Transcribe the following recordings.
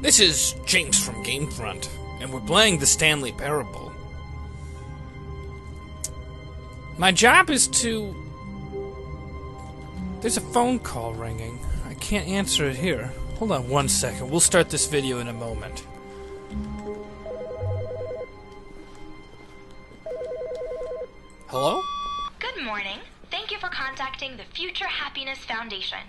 This is James from GameFront, and we're playing the Stanley Parable. My job is to... There's a phone call ringing. I can't answer it here. Hold on one second. We'll start this video in a moment. Hello? Good morning. Thank you for contacting the Future Happiness Foundation.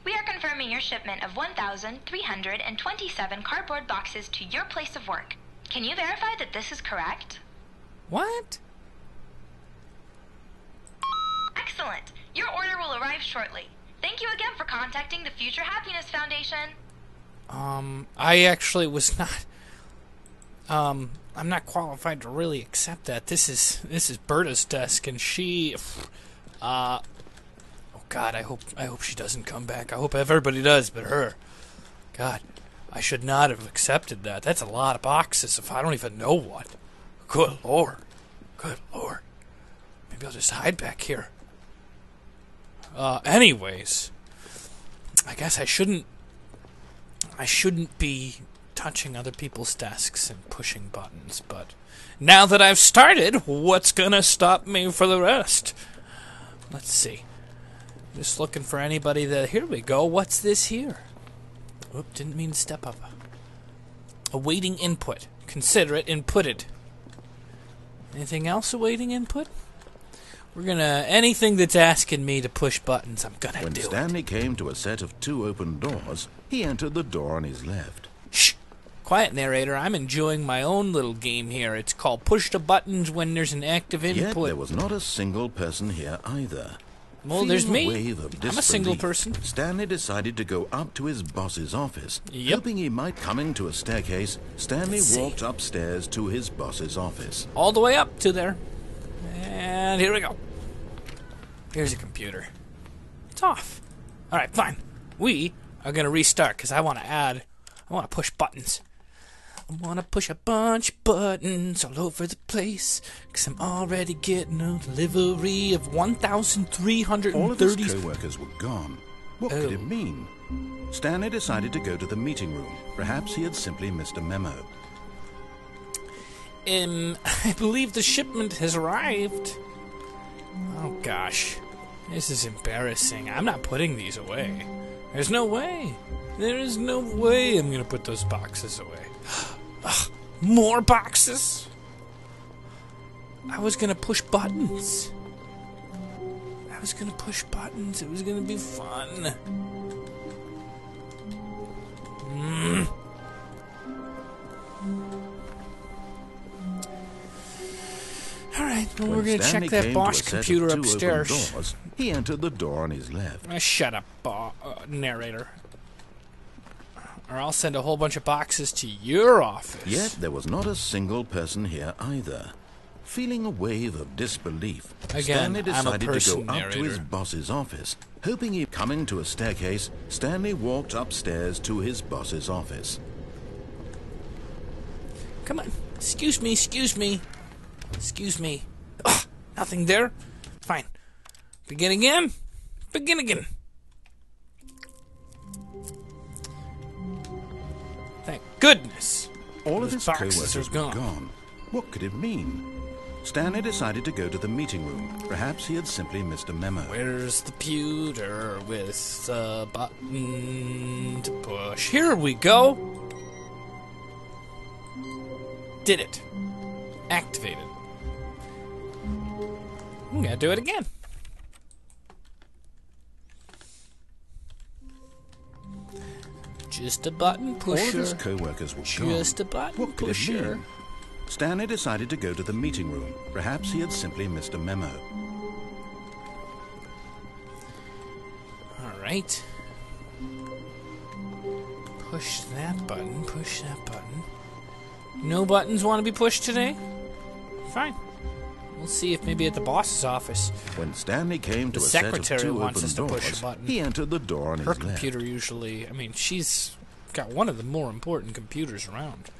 We are confirming your shipment of 1,327 cardboard boxes to your place of work. Can you verify that this is correct? What? Excellent. Your order will arrive shortly. Thank you again for contacting the Future Happiness Foundation. I actually was not... I'm not qualified to really accept that. This is Berta's desk, and she... Oh God, I hope she doesn't come back. I hope everybody does, but her. God, I should not have accepted that. That's a lot of boxes if I don't even know what. Good Lord. Good Lord. Maybe I'll just hide back here. Anyways, I guess I shouldn't be touching other people's desks and pushing buttons, but now that I've started, what's gonna stop me for the rest? Let's see. Just looking for anybody that... Here we go. What's this here? Oop, didn't mean to step up. Awaiting input. Consider it inputted. Anything else awaiting input? We're gonna... Anything that's asking me to push buttons, I'm gonna do it. When Stanley came to a set of 2 open doors, he entered the door on his left. Shh! Quiet, narrator. I'm enjoying my own little game here. It's called Push the Buttons When There's an Active Input. Yet there was not a single person here either. Well, there's me. I'm a single person. Stanley decided to go up to his boss's office. Yep. Hoping he might coming to a staircase, Stanley walked upstairs to his boss's office. All the way up to there. And here we go. Here's a computer. It's off. Alright, fine. We are going to restart because I want to push buttons. I want to push a bunch of buttons all over the place, because I'm already getting a delivery of 1,330... All of his co-workers were gone. What could it mean? Stanley decided to go to the meeting room. Perhaps he had simply missed a memo. I believe the shipment has arrived. Oh, gosh. This is embarrassing. I'm not putting these away. There's no way. There is no way I'm going to put those boxes away. Ugh, more boxes? I was going to push buttons. It was going to be fun. Alright, well, we're going to check that boss computer upstairs. Doors, he entered the door on his left. Shut up, narrator. Or I'll send a whole bunch of boxes to your office. Yet there was not a single person here either. Feeling a wave of disbelief, Stanley decided to go up to his boss's office. Hoping he'd coming to a staircase, Stanley walked upstairs to his boss's office. Come on. Excuse me. Ugh, nothing there. Fine. Begin again. Thank goodness. All of his boxes co-workers were gone. What could it mean? Stanley decided to go to the meeting room. Perhaps he had simply missed a memo. Where's the computer with the button to push? Here we go. Did it. Activated. I'm gonna do it again. Just a button pusher. All of his co-workers were gone. Just a button what could pusher. It mean? Stanley decided to go to the meeting room. Perhaps he had simply missed a memo. Alright. Push that button. No buttons want to be pushed today? Fine. We'll see if maybe at the boss's office. When Stanley came to the a set of secretary 2 wants open us to doors, push a button. he entered the door on his Her left. computer usually... I mean, she's got one of the more important computers around.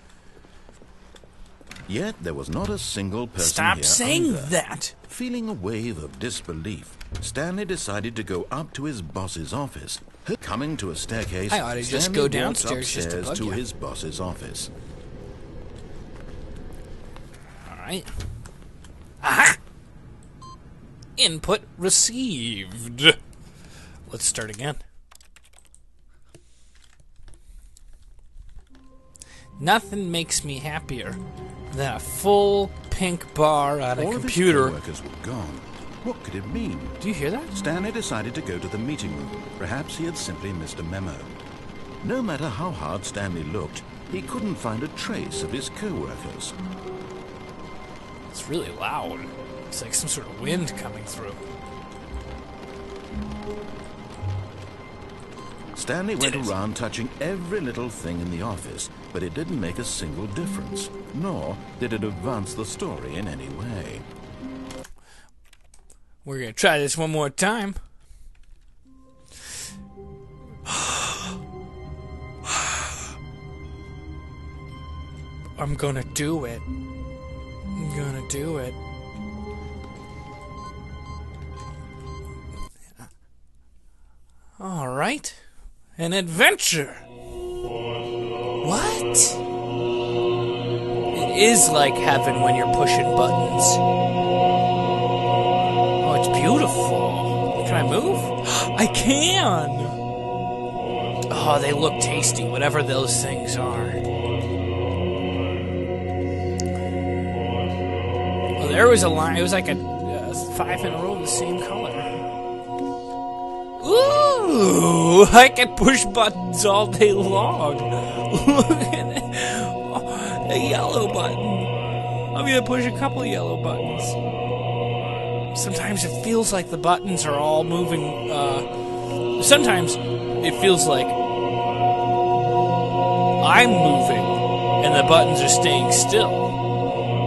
Yet there was not a single person Stop here saying either. that! Feeling a wave of disbelief, Stanley decided to go up to his boss's office. Coming to a staircase, I ought to just Stanley go downstairs walks just upstairs to bug to you. his boss's office. Alright. Aha! Input received. Let's start again. Nothing makes me happier than a full pink bar on a computer. All of his co-workers were gone. What could it mean? Do you hear that? Stanley decided to go to the meeting room. Perhaps he had simply missed a memo. No matter how hard Stanley looked, he couldn't find a trace of his co-workers. It's really loud. It's like some sort of wind coming through. Stanley went around touching every little thing in the office, but it didn't make a single difference, nor did it advance the story in any way. We're gonna try this one more time. I'm gonna do it. I'm gonna do it. All right. An adventure. What? It is like heaven when you're pushing buttons. Oh, it's beautiful. Can I move? I can! Oh, they look tasty, whatever those things are. Oh, there was a line. It was like a 5 in a row of the same color. Ooh, I can push buttons all day long. Look at it. Oh, a yellow button. I'm gonna push a couple of yellow buttons. Sometimes it feels like the buttons are all moving. Sometimes it feels like I'm moving and the buttons are staying still.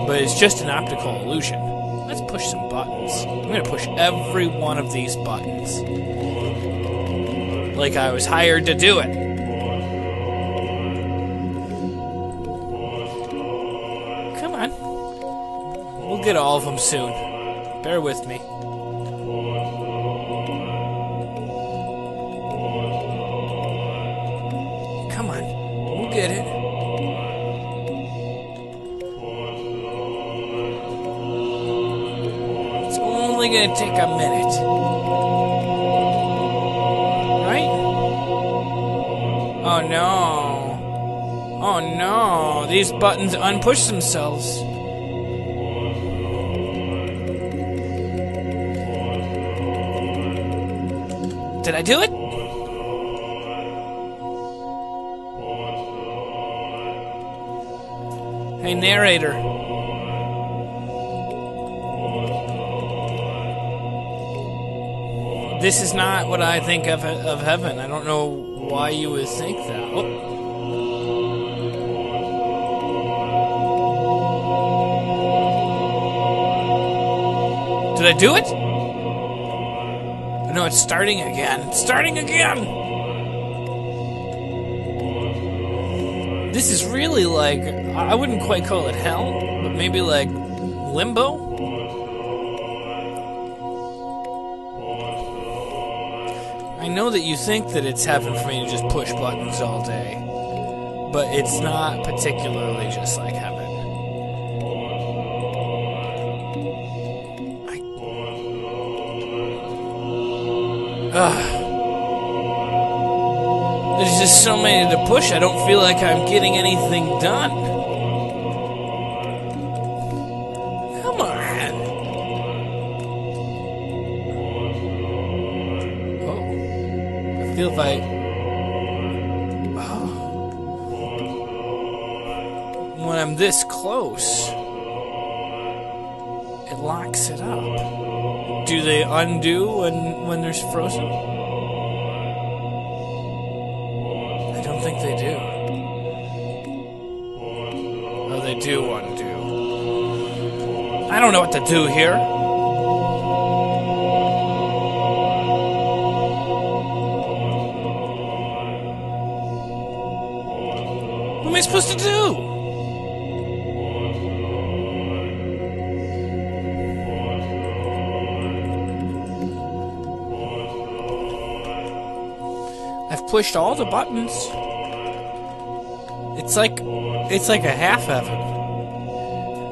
But it's just an optical illusion. Let's push some buttons. I'm gonna push every one of these buttons. Like I was hired to do it. Come on. We'll get all of them soon. Bear with me. Come on. We'll get it. It's only gonna take a minute. Oh no. Oh no. These buttons unpush themselves. Did I do it? Hey, narrator. This is not what I think of heaven. I don't know why you would think that. Oh. Did I do it? No, it's starting again. It's starting again! This is really like, I wouldn't quite call it hell, but maybe like limbo? I know that you think that it's heaven for me to just push buttons all day, but it's not particularly just like heaven. There's just so many to push, I don't feel like I'm getting anything done. Come on. I feel if when I'm this close, it locks it up. Do they undo when there's frozen? I don't think they do. Oh, they do undo. I don't know what to do here. What am I supposed to do? pushed all the buttons. It's like a half heaven.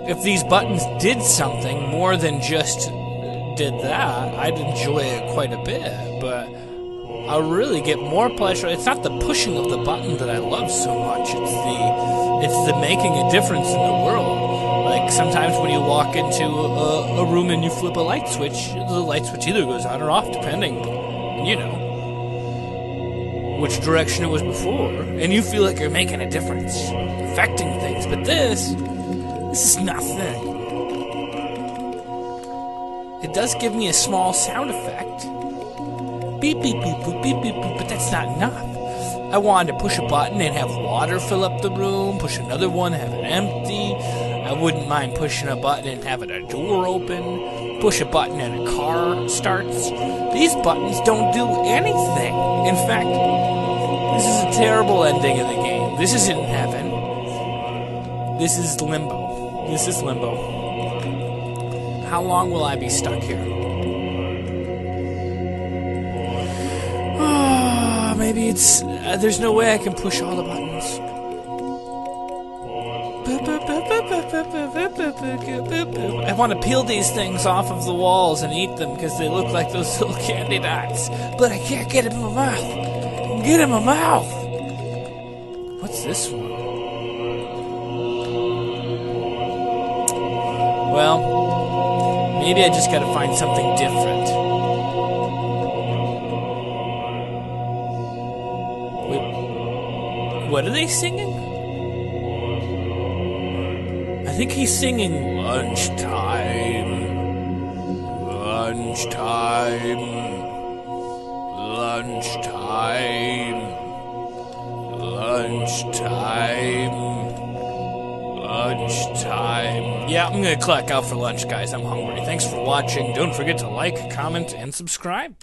If these buttons did something more than just did that, I'd enjoy it quite a bit, but I'll really get more pleasure. It's not the pushing of the button that I love so much. It's the making a difference in the world. Like sometimes when you walk into a room and you flip a light switch, the light switch either goes on or off, depending, which direction it was before, and you feel like you're making a difference, affecting things. But this is nothing. It does give me a small sound effect. Beep, beep, beep, boop, beep, beep, boop, but that's not enough. I wanted to push a button and have water fill up the room, push another one, have it empty. I wouldn't mind pushing a button and having a door open, push a button and a car starts. These buttons don't do anything. In fact, this is a terrible ending of the game. This isn't heaven. This is limbo. This is limbo. How long will I be stuck here? Maybe it's... there's no way I can push all the buttons. I want to peel these things off of the walls and eat them because they look like those little candy dots. But I can't get them in my mouth. Get in my mouth! What's this one? Well, maybe I just gotta find something different. What are they singing? I think he's singing lunchtime. Lunchtime. Lunchtime. Lunchtime. Lunchtime. Yeah, I'm gonna clock out for lunch, guys. I'm hungry. Thanks for watching. Don't forget to like, comment, and subscribe.